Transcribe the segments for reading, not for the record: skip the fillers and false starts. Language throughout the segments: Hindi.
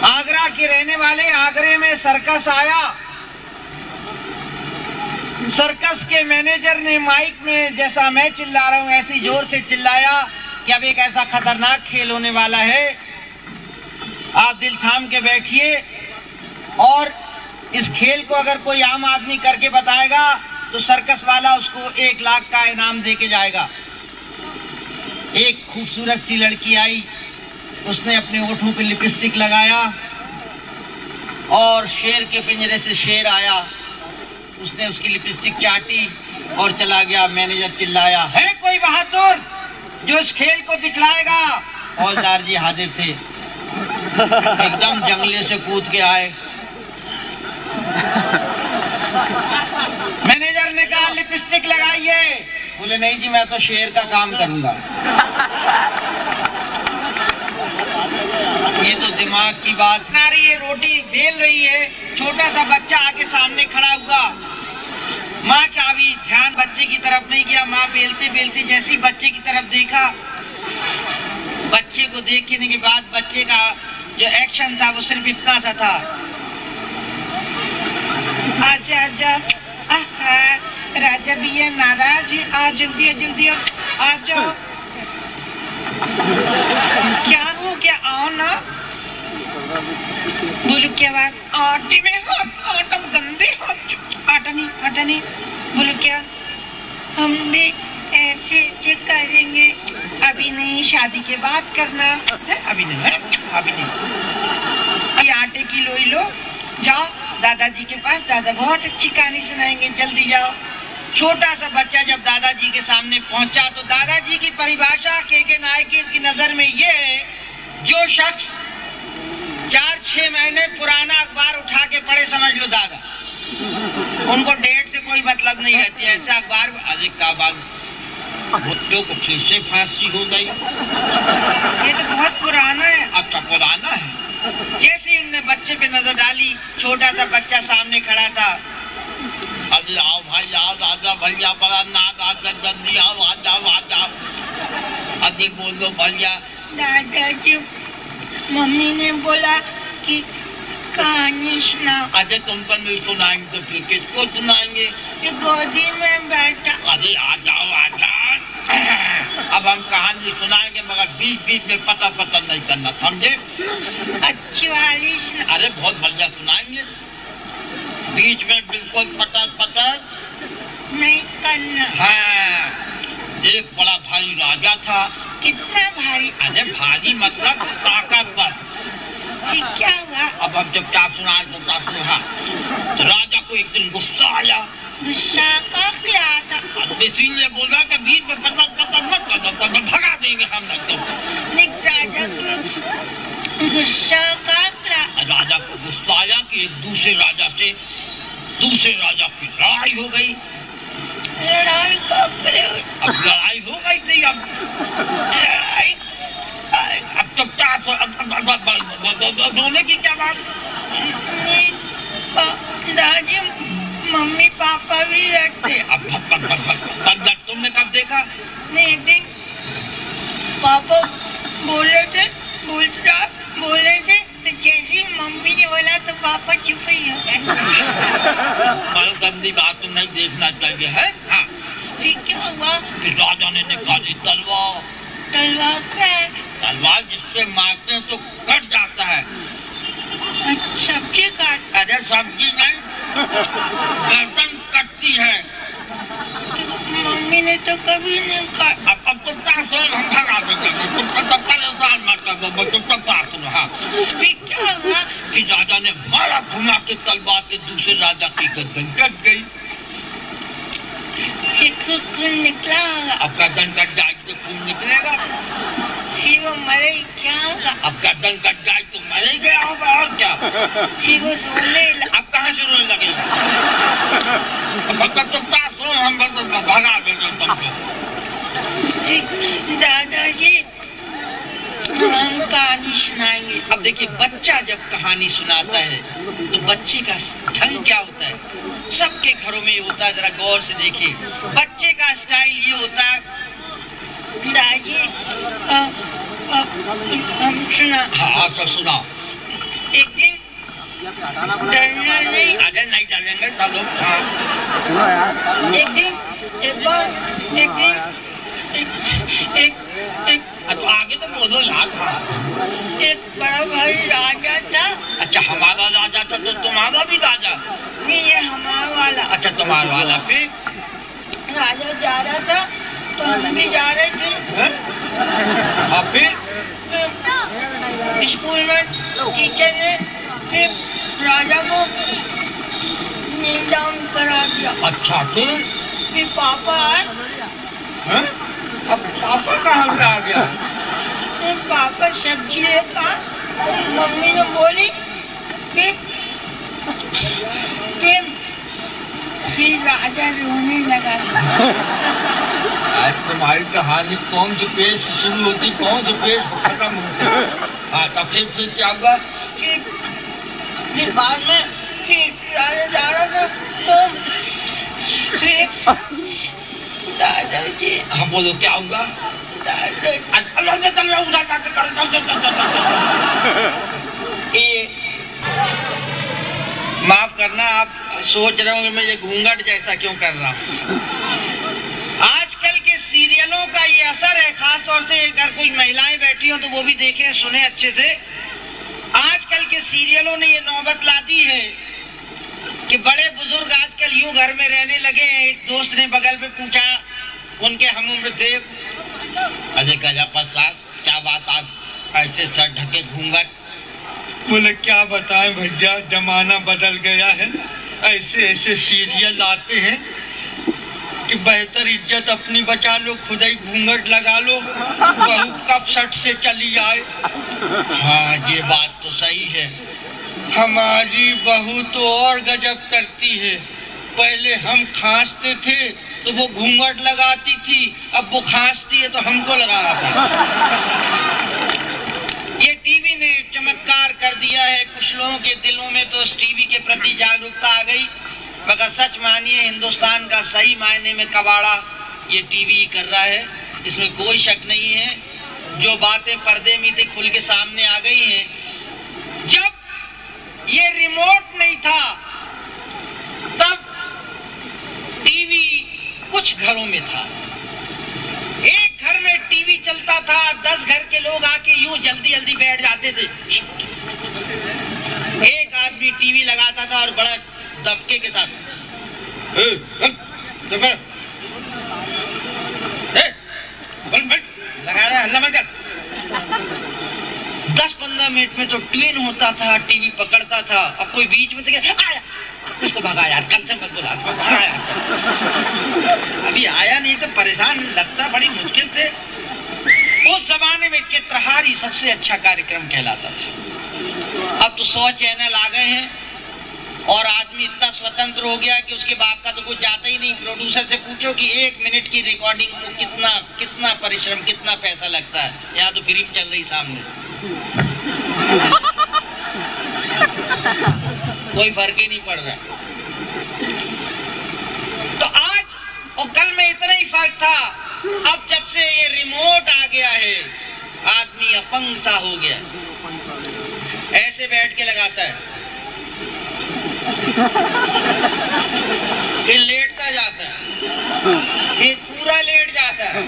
आगरा के रहने वाले आगरे में सर्कस आया। सर्कस के मैनेजर ने माइक में जैसा मैं चिल्ला रहा हूं ऐसी जोर से चिल्लाया कि अब एक ऐसा खतरनाक खेल होने वाला है, आप दिल थाम के बैठिए और इस खेल को अगर कोई आम आदमी करके बताएगा तो सर्कस वाला उसको 1 लाख का इनाम देके जाएगा। एक खूबसूरत सी लड़की आई, उसने अपने होठों पे लिपस्टिक लगाया और शेर के पिंजरे से शेर आया, उसने उसकी लिपस्टिक चाटी और चला गया। मैनेजर चिल्लाया, है कोई बहादुर जो इस खेल को दिखलाएगा? हौलदार जी हाजिर थे, एकदम जंगले से कूद के आए। मैनेजर ने कहा लिपस्टिक लगाइए। बोले नहीं जी, मैं तो शेर का काम करूंगा। ये तो दिमाग की बात ना रही है। रोटी बेल रही है, छोटा सा बच्चा आके सामने खड़ा हुआ। माँ का भी ध्यान बच्चे की तरफ नहीं किया। माँ बेलते बेलते जैसी बच्चे की तरफ देखा, बच्चे को देखने के बाद बच्चे का जो एक्शन था वो सिर्फ इतना सा था, आजा आजा, राजा भी है नाराज है, आ जल्दी जल्दी आ जाओ। क्या हो गया, आओ ना। बोलो क्या बात? आटे में हाथ, आटा गंदे हाथ, आटा नहीं। बोलो क्या? हम भी ऐसे करेंगे। अभी नहीं, शादी के बाद करना है। अभी नहीं है, अभी नहीं। ये आटे की लोई लो, जाओ दादाजी के पास, दादा बहुत अच्छी कहानी सुनाएंगे, जल्दी जाओ। छोटा सा बच्चा जब दादाजी के सामने पहुंचा तो दादाजी की परिभाषा के नायक की नजर में ये है, जो शख्स 4-6 महीने पुराना अखबार उठा के पढ़े, समझ लो दादा, उनको डेट से कोई मतलब नहीं रहती। ऐसा अखबार अधिक का बात, भुट्टो को फिर से फांसी हो गई। ये तो बहुत पुराना है। अच्छा पुराना है। जैसे ही उनने बच्चे पे नजर डाली, छोटा सा बच्चा सामने खड़ा था। अरे आओ भाई आओ, दादा भैया बड़ा ना, दादा जल्दी आओ, आ जाओ। अरे बोलो भैया। दादाजी मम्मी ने बोला कि कहानी सुना। अरे तुमको नहीं सुनाएंगे तो फिर किसको सुनाएंगे? गोदी में बैठा। अरे आ जाओ। अब हम कहानी सुनाएंगे मगर बीच में पता नहीं करना, समझे? अच्छी वाली सुना। अरे बहुत बढ़िया सुनाएंगे, बीच में बिल्कुल पता नहीं करना। हाँ, एक बड़ा भारी राजा था। कितना भारी? अरे भारी मतलब ताकतवर। क्या हुआ? अब हम जब क्या सुना तो राजा को एक दिन गुस्सा आया। गुस्सा का क्या था? इसीलिए बोला कि बीच में पता मत कर, भगा देंगे हम लोग तो। राजा को गुस्सा का क्या? राजा को गुस्सा आया कि एक दूसरे राजा की लड़ाई हो गई। लड़ाई कब करे? अब लड़ाई हो गई थी। अब तो क्या दोनों की क्या बात? दादी मम्मी पापा भी लड़ते। अब तुमने कब देखा? नहीं, एक दिन पापा बोले थे तो जैसे मम्मी ने बोला तो पापा चुप ही हो गए। गंदी बात तो नहीं देखना चाहिए है। हाँ। फिर क्या हुआ? फिर राजा ने निकाली तलवार। तलवार क्या है? तलवार जिससे मारते हैं तो कट जाता है। सब्जी काट? अरे सब्जी नहीं, गर्दन कटती है। मम्मी ने तो कभी नहीं काट। अब तो हम भगा देते, तुम तो परेशान मत करो, तुम तो पास सुनो। हाँ। फिर क्या हुआ? फिर राजा ने मारा घुमा के तलवार से दूसरे राजा की गर्दन कट गई। खून निकला होगा। अब गर्दन कट जाए तो खून निकलेगा। फिर वो मरे, क्या होगा? अब गर्दन कट जाए तो मर ही गया होगा, और क्या? फिर वो रोने अब कहाँ से रोने लगेगा? तो हम भगा देंगे तुमको। दादाजी हम कहानी सुनाएंगे। अब देखिए, बच्चा जब कहानी सुनाता है तो बच्चे का ढंग क्या होता है? सबके घरों में ये होता है, जरा गौर से देखिए। बच्चे का स्टाइल ये होता है, दादी हम सुना। हाँ तो सुनाओ। डरना नहीं। अरे नहीं डरेंगे चलो। हाँ एक दिन तो आगे तो बोलो यार। एक बड़ा भाई राजा था। अच्छा हमारा राजा था तो तुम्हारा भी राजा? नहीं, ये हमारा वाला। अच्छा तुम्हारा वाला। फिर राजा जा रहा था तो हम भी जा रहे थे। और फिर स्कूल में टीचर ने फिर राजा को नील डाउन करा दिया। अच्छा फिर पापा आए। हैं? अब पापा कहाँ से आ गया? फिर पापा सब्जी लेकर मम्मी ने बोली फिर राजा रोने लगा। आज तुम्हारी कहानी कौन से पेज शुरू होती, कौन से पेज खत्म होती? हाँ तो फिर क्या हुआ? फिर बाद में फिर राजा जा रहा था तो फिर दादाजी। हाँ बोलो क्या हुआ? ये माफ करना, आप सोच रहे होंगे मैं ये घूंघट जैसा क्यों कर रहा हूँ। आजकल के सीरियलों का ये असर है, खास तौर से अगर कोई महिलाएं बैठी हो तो वो भी देखें सुने अच्छे से। आजकल के सीरियलों ने ये नौबत ला दी है कि बड़े बुजुर्ग आजकल यूं घर में रहने लगे हैं। एक दोस्त ने बगल में पूछा, उनके हम उम्र थे, अजय गजा प्रसाद क्या बात आज ऐसे सर ढके घूंघट? बोले क्या बताएं भैया, जमाना बदल गया है, ऐसे ऐसे सीरियल आते हैं कि बेहतर इज्जत अपनी बचा लो, खुद ही घूंघट लगा लो, बहू कब सट से चली आए। हाँ ये बात तो सही है। हमारी बहू तो और गजब करती है, पहले हम खांसते थे तो वो घूंघट लगाती थी, अब वो खांसती है तो हमको लगाना पड़ता। ये टीवी ने चमत्कार कर दिया है, कुछ लोगों के दिलों में तो इस टीवी के प्रति जागरूकता आ गई, मगर सच मानिए हिंदुस्तान का सही मायने में कबाड़ा ये टीवी कर रहा है, इसमें कोई शक नहीं है। जो बातें पर्दे में थी खुल के सामने आ गई हैं। जब ये रिमोट नहीं था तब टीवी कुछ घरों में था, एक घर में टीवी चलता था, 10 घर के लोग आके यूं जल्दी जल्दी बैठ जाते थे। एक आदमी टीवी लगाता था और बड़ा दबके के साथ लगा रहा है, हल्ला मत कर। 10-15 मिनट में तो ट्रेन होता था, टीवी पकड़ता था। अब कोई बीच में तो आया, उसको भगा यार, कल से मत बुला, आया। अभी आया नहीं तो परेशान लगता बड़ी मुश्किल से। उस जमाने में चित्रहारी सबसे अच्छा कार्यक्रम कहलाता था। अब तो 100 चैनल आ गए हैं और आदमी इतना स्वतंत्र हो गया कि उसके बाप का तो कुछ जाता ही नहीं। प्रोड्यूसर से पूछो कि 1 मिनट की रिकॉर्डिंग को कितना परिश्रम, कितना पैसा लगता है। यहाँ तो फिल्म चल रही सामने, कोई फर्क ही नहीं पड़ रहा। तो आज और कल में इतना ही फर्क था। अब जब से ये रिमोट आ गया है, आदमी अपंग सा हो गया, ऐसे बैठ के लगाता है, फिर लेटता जाता है, फिर पूरा लेट जाता है,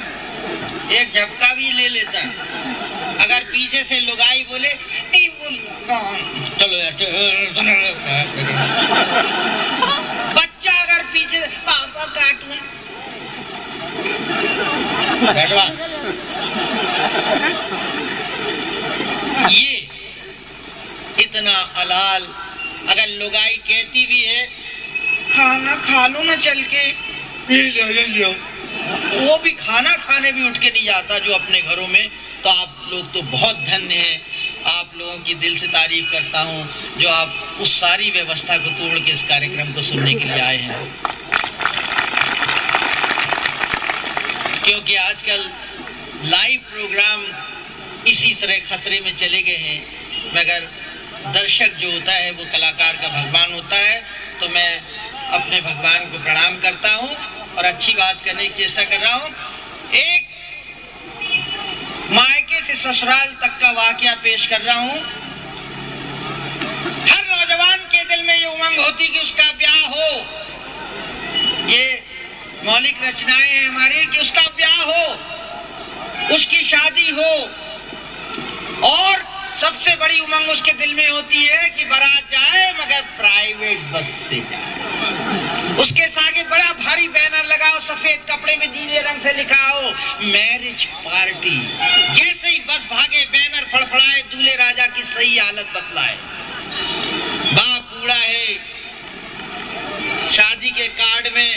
एक झपका भी ले लेता है। अगर पीछे से लुगाई बोले चलो बच्चा अगर पीछे से पापा कार्टून बैठवा, ये इतना अलाल। अगर लुगाई कहती भी है खाना खा लो ना चल के, ले लो, वो भी खाना खाने भी उठ के नहीं जाता जो अपने घरों में। तो आप लोग तो बहुत धन्य हैं, आप लोगों की दिल से तारीफ करता हूं जो आप उस सारी व्यवस्था को तोड़ के इस कार्यक्रम को सुनने के लिए आए हैं। क्योंकि आजकल लाइव प्रोग्राम इसी तरह खतरे में चले गए हैं, मगर दर्शक जो होता है वो कलाकार का भगवान होता है। तो मैं अपने भगवान को प्रणाम करता हूं और अच्छी बात करने की चेष्टा कर रहा हूं। एक मायके से ससुराल तक का वाकया पेश कर रहा हूं। हर नौजवान के मौलिक रचनाएं हैं हमारी कि उसका ब्याह हो, उसकी शादी हो, और सबसे बड़ी उमंग उसके दिल में होती है कि बारात जाए मगर प्राइवेट बस से जाए। उसके आगे बड़ा भारी बैनर लगाओ, सफेद कपड़े में नीले रंग से लिखा हो मैरिज पार्टी। जैसे ही बस भागे, बैनर फड़फड़ाए, दूल्हे राजा की सही हालत बतलाए। बाप बूढ़ा है, शादी के कार्ड में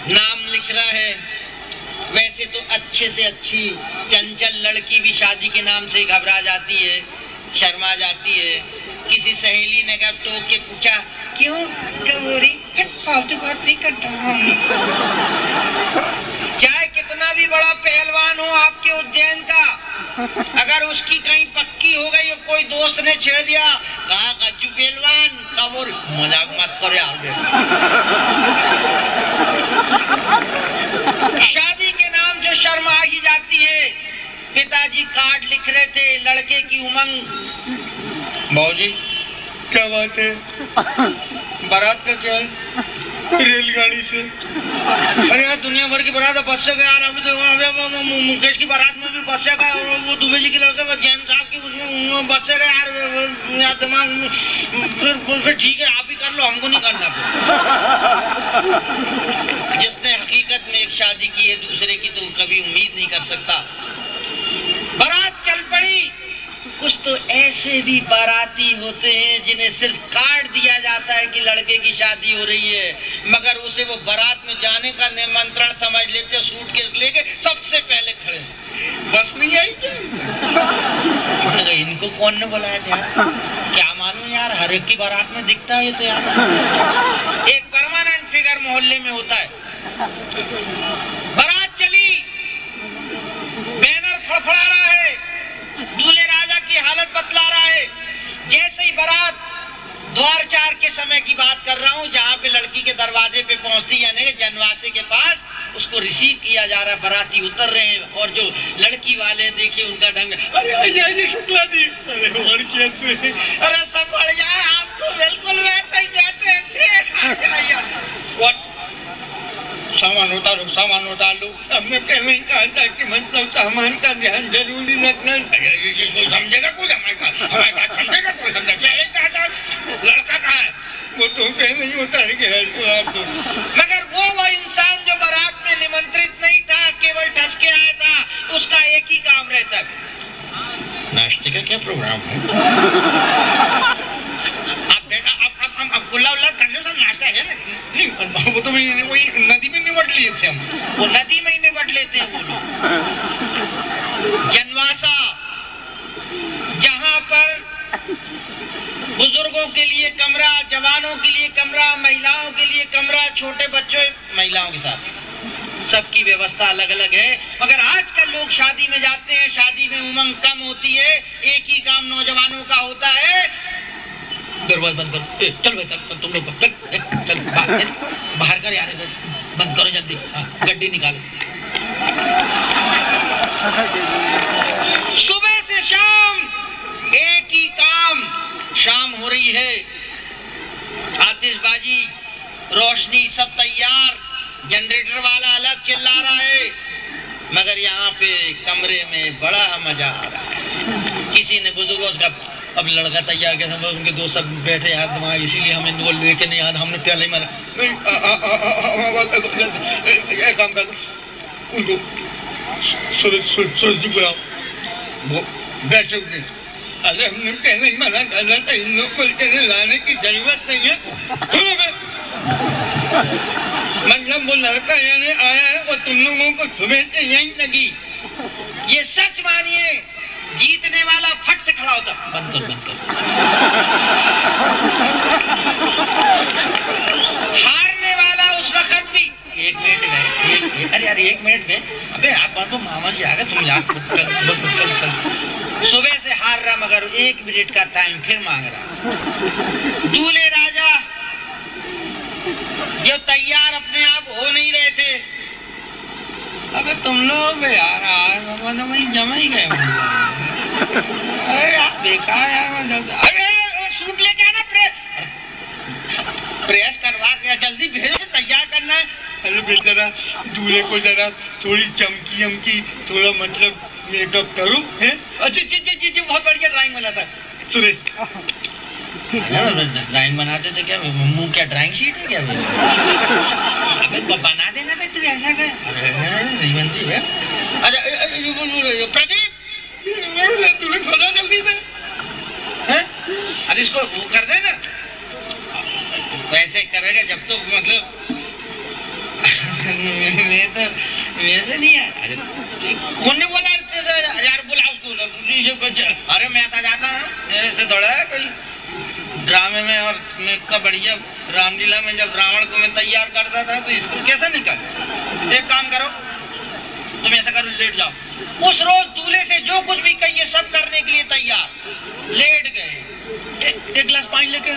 नाम लिख रहा है। वैसे तो अच्छे से अच्छी चंचल लड़की भी शादी के नाम से घबरा जाती है, शर्मा जाती है। किसी सहेली ने कब टोक के पूछा, क्यों गौरी फालतू बात नहीं करता हूँ। चाहे कितना भी बड़ा पहलवान हो आपके उज्जैन का, अगर उसकी कहीं पक्की हो गई और कोई दोस्त ने छेड़ दिया, कहा कच्चू पहलवान कबूर, मजाक मत करो यार। शादी के नाम जो शर्म आ ही जाती है। पिताजी कार्ड लिख रहे थे, लड़के की उमंग, बाबूजी क्या बात है, बारात का क्या है, रेलगाड़ी से। अरे यार दुनिया भर की बारात बस से गया, अभी तो मुकेश की बारात में भी बस से गया, और वो दुबे जी की लड़के जैन साहब की उसमें बस से गया यार दिमाग में। फिर ठीक है आप ही कर लो, हमको नहीं करना। जिसने हकीकत में एक शादी की है दूसरे की तो कभी उम्मीद नहीं कर सकता। बारात चल पड़ी। कुछ तो ऐसे भी बाराती होते हैं जिन्हें सिर्फ कार्ड दिया जाता है कि लड़के की शादी हो रही है, मगर उसे वो बारात में जाने का निमंत्रण समझ लेते, सूटकेस लेके सबसे पहले खड़े। बस नहीं आई क्या? इनको कौन ने बुलाया था यार? क्या मालूम यार, हर एक की बारात में दिखता है तो यार। एक परमानेंट फिगर मोहल्ले में होता है। बारात चली, बैनर फड़फड़ा रहा है, दूल्हे राजा की हालत बतला रहा है। जैसे ही बारात द्वार चार के समय की बात कर रहा हूँ, जहाँ पे लड़की के दरवाजे पे पहुंचती, यानी जनवासे के पास, उसको रिसीव किया जा रहा है। बाराती उतर रहे हैं और जो लड़की वाले देखिए उनका ढंग, अरे शुक्ला जी, अरे अरे सब बढ़िया है, आप तो बिल्कुल वैसे ही कहते हैं। सामान उतारो, सामान उतार लो। हमने पहले ही कहा था कि मतलब सामान का ध्यान जरूरी रखना। कोई समझेगा, कोई हमारी बात समझेगा, कोई समझेगा। पहले कहा था लड़का कहाँ है, वो तो पहले ही उतार गया। मगर वो इंसान जो बारात में निमंत्रित नहीं था, केवल ठस के आया था, उसका एक ही काम रहता। नाश्ते का क्या प्रोग्राम है? अब खुला उल्ला करने से नाश्ता है ना? नहीं, वो तो वही नदी में निपट लिए थे हम। वो नदी में ही निपट लेते हैं वो लोग। जनवासा, जहाँ पर बुजुर्गों के लिए कमरा, जवानों के लिए कमरा, महिलाओं के लिए कमरा, छोटे बच्चों महिलाओं के साथ सबकी व्यवस्था अलग अलग है। मगर आजकल लोग शादी में जाते हैं, शादी में उमंग कम होती है। एक ही काम नौजवानों का होता है, दरवाजा बंद करो, चल भाई चल, तुम लोग चल बाहर कर यार, बंद करो जल्दी, गड्डी निकालो। सुबह से शाम एक ही काम। शाम हो रही है, आतिशबाजी, रोशनी, सब तैयार, जनरेटर वाला अलग चिल्ला रहा है, मगर यहाँ पे कमरे में बड़ा मजा आ रहा है। किसी ने बुजुर्गों का, अब लड़का तैयार किया, उनके दोस्त सब बैठे यार दिमाग, इसीलिए हमें वो लेके नहीं याद, हमने पहले ही मारा। काम कर उनको सूरज बुलाओ, वो बैठे हुए। अरे हमने पहले ही मना करना था, इन लोग को लाने की जरूरत नहीं है। मतलब वो लड़का यानी आया है और तुम लोगों को सुबह से यहीं लगी। ये सच मानिए, जीतने वाला फट से खड़ा होता, बंद कर बंद कर। हारने वाला उस वक्त भी 1 मिनट में, अरे यार 1 मिनट में, अबे आप तो मामा जी आ गए, तुम यार कल सुबह से हार रहा, मगर 1 मिनट का टाइम फिर मांग रहा। दूल्हे राजा जो तैयार अपने आप हो नहीं रहे थे, अबे तुम लोग यार जमा ही गए। अरे यार बेकार यार, अरे सूट लेके आना प्रेस करवा के जल्दी भेजो, तैयार करना है। अरे बेचारा दूल्हे को जरा थोड़ी चमकी अमकी थोड़ा मतलब मेकअप करो है। जी जी जी जी जी बहुत बढ़िया ड्राइंग बनाता है सुरेश। ड्राइंग बनाते थे क्या? मुंह क्या ड्राइंग शीट है क्या? अबे बना देना भाई, तू ऐसा कर। अरे नहीं बनती है। अरे प्रदीप तूने सोचा जल्दी से हैं? अरे इसको वो कर दे ना, वैसे करेगा जब तो मतलब मैं तो वैसे नहीं है। अरे कौन ने बोला यार? बुला उसको। अरे मैं तो जाता हूँ, ऐसे थोड़ा है कोई ड्रामे में। और इतना बढ़िया रामलीला में जब रावण को मैं तैयार करता था तो इसको कैसे निकल। एक काम करो, तुम ऐसा करो, लेट जाओ। उस रोज दूल्हे से जो कुछ भी कहिए सब करने के लिए तैयार। लेट गए, एक गिलास पानी लेके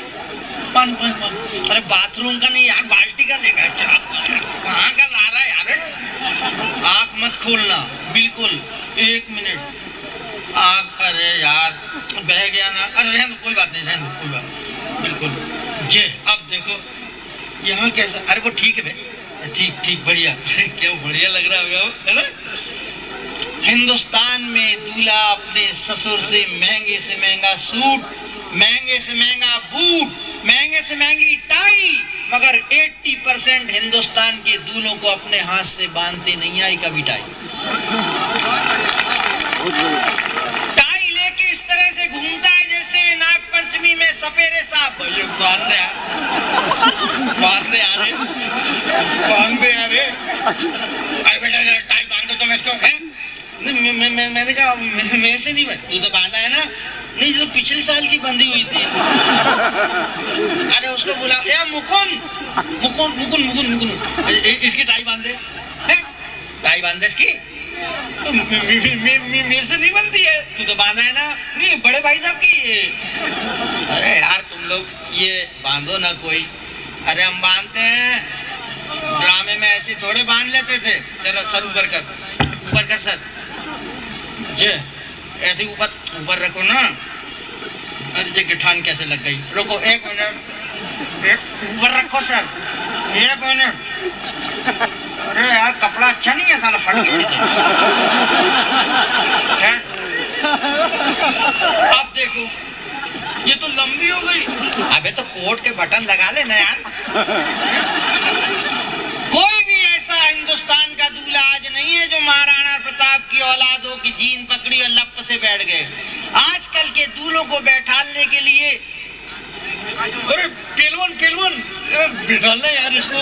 पानी पानी पानी। अरे बाथरूम का नहीं यार, बाल्टी का लेकर। कहाँ का ला रहा है यार? आँख मत खोलना बिल्कुल, 1 मिनट आँख। अरे यार बह गया ना। अरे रहने दो, कोई बात नहीं, रहने दो, कोई बात बिल्कुल। जे अब देखो यहाँ कैसा। अरे वो ठीक है भाई, ठीक ठीक बढ़िया। क्या बढ़िया लग रहा होगा है ना। हिंदुस्तान में दूल्हा अपने ससुर से महंगा सूट, महंगे से महंगा बूट, महंगे से महंगी टाई, मगर 80% हिंदुस्तान के दूल्हों को अपने हाथ से बांधते नहीं आई कभी टाई। टाई लेके इस तरह से घूमता है जैसे नाग पंचमी में सपेरे सांप। बांध दे यार, बांध दे यार। अरे बेटा टाई बांध दो तुम इसको। है मैंने कहा मेरे से नहीं, तू तो बांधा है ना। नहीं जो पिछले साल की बंधी हुई थी। अरे उसको बुला, मुकुन इसकी टाई बांध दे। टाई बांध दे इसकी। तो मेरे से नहीं बनती है, तू तो बांधा है ना। नहीं बड़े भाई साहब की। अरे यार तुम लोग ये बांधो ना कोई। अरे हम बांधते हैं, ड्रामे में ऐसे थोड़े बांध लेते थे। चलो सर ऊपर कर सर। जे ऐसे ऊपर रखो ना। अरे जे गिठान कैसे लग गई। रुको 1 मिनट, ऊपर रखो सर, 1 मिनट। अरे यार कपड़ा अच्छा नहीं है, साला फट गया। अब देखो ये तो लंबी हो गई। अबे तो कोट के बटन लगा लेना यार। कोई भी ऐसा हिंदुस्तान का दूल्हा आज नहीं है जो महाराणा प्रताप की औलादों की जीन पकड़ी और लप से बैठ गए। आजकल के दूल्हों को बैठालने के लिए अरे पेलवन बिठाना यार इसको।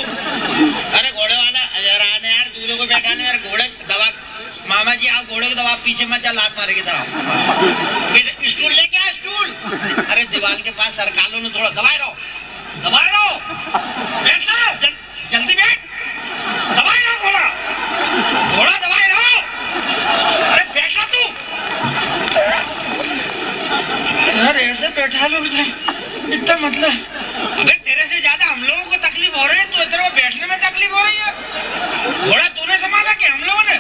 अरे घोड़े वाला यार दूल्हों को बैठाने यार। घोड़े दबा, मामा जी आप घोड़े को दबा, पीछे मत जा, लात मारेगी तरह। स्टूल लेके आ स्टूल। अरे दीवार के पास सरकार लो, थोड़ा दबाए रहो। बैठना जल्दी बैठ, दबाए रहो घोड़ा दबाए रहो। अरे बैठना तू यार, ऐसे बैठा लो इतना मतलब। अबे तेरे से ज्यादा हम लोगों को तकलीफ हो रही है, तो इधर बैठने में तकलीफ हो रही है। घोड़ा तूने संभाला कि हम लोगों ने?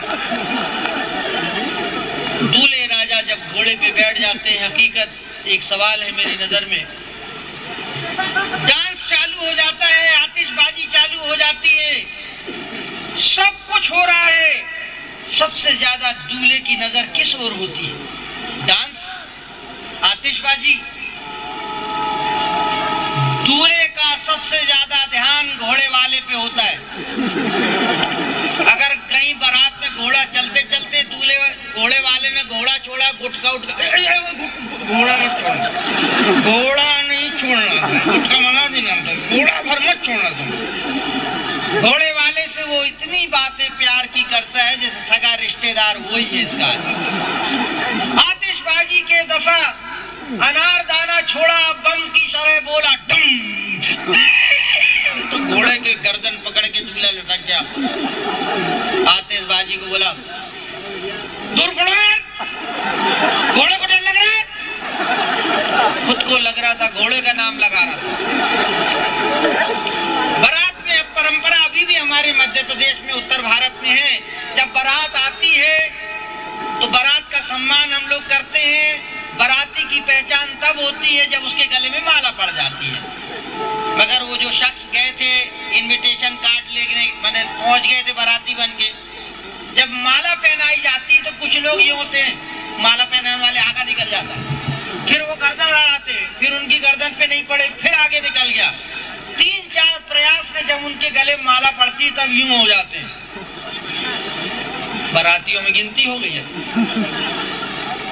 दूल्हे राजा जब घोड़े पे बैठ जाते हैं, हकीकत एक सवाल है मेरी नजर में। डांस चालू हो जाता है, आतिशबाजी चालू हो जाती है, सब कुछ हो रहा है। सबसे ज्यादा दूल्हे की नजर किस ओर होती है? डांस, आतिशबाजी। दूल्हे का सबसे ज्यादा ध्यान घोड़े वाले पे होता है। अगर कहीं बारात में घोड़ा चलते चलते घोड़े वाले ने घोड़ा छोड़ा, गुटका घोड़ा मत छोड़ना, घोड़ा नहीं छोड़ना, गुटका मंगा देना, घोड़ा भर मत छोड़ना तुम। घोड़े वाले से वो इतनी बातें प्यार की करता है जैसे सगा रिश्तेदार वही है इसका। आतिशबाजी के दफा अनार दाना छोड़ा, बम की तरह बोला डम, तो घोड़े के गर्दन पकड़ के दूल्हा लटक गया। आतिशबाजी को बोला दूर पड़ो यार, घोड़े को डर लग रहा है। खुद को लग रहा था, घोड़े का नाम लगा रहा था। बारात में परंपरा अभी भी हमारे मध्य प्रदेश में, उत्तर भारत में है। जब बारात आती है तो बारात का सम्मान हम लोग करते हैं। बाराती की पहचान तब होती है जब उसके गले में माला पड़ जाती है। मगर अगर वो जो शख्स गए थे इनविटेशन कार्ड लेके मैंने पहुंच गए थे बाराती बन के, जब माला पहनाई जाती तो कुछ लोग ये होते हैं माला पहनाने वाले आगे निकल जाता है, फिर वो गर्दन लड़ाते हैं, फिर उनकी गर्दन पे नहीं पड़े फिर आगे निकल गया। 3-4 प्रयास में जब उनके गले माला पड़ती तब यूं हो जाते हैं। बारातियों में गिनती हो गई है।